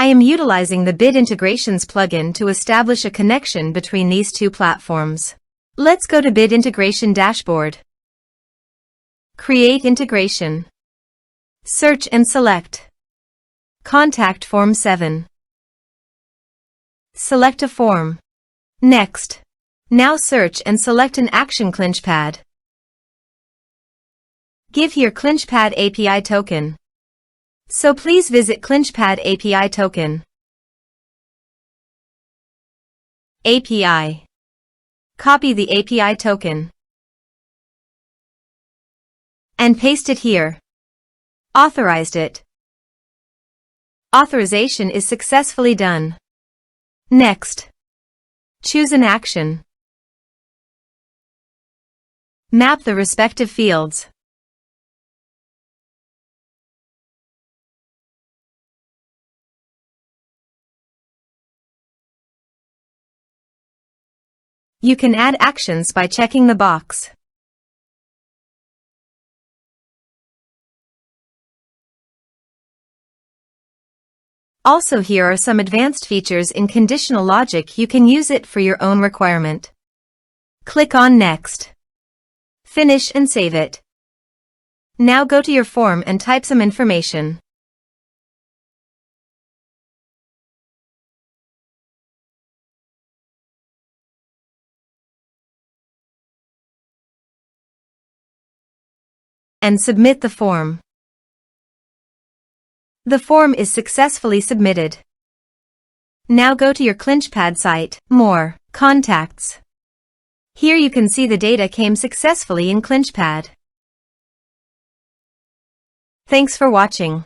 I am utilizing the Bit Integrations plugin to establish a connection between these two platforms. Let's go to Bit Integration Dashboard. Create integration. Search and select Contact Form 7. Select a form. Next. Now search and select an action ClinchPad. Give here ClinchPad API token. So please visit ClinchPad API token. API. Copy the API token and paste it here. Authorized it. Authorization is successfully done. Next. Choose an action. Map the respective fields. You can add actions by checking the box. Also, here are some advanced features in conditional logic. You can use it for your own requirement. Click on Next. Finish and save it. Now go to your form and type some information. And submit the form. The form is successfully submitted. Now go to your ClinchPad site, More, Contacts. Here you can see the data came successfully in ClinchPad. Thanks for watching.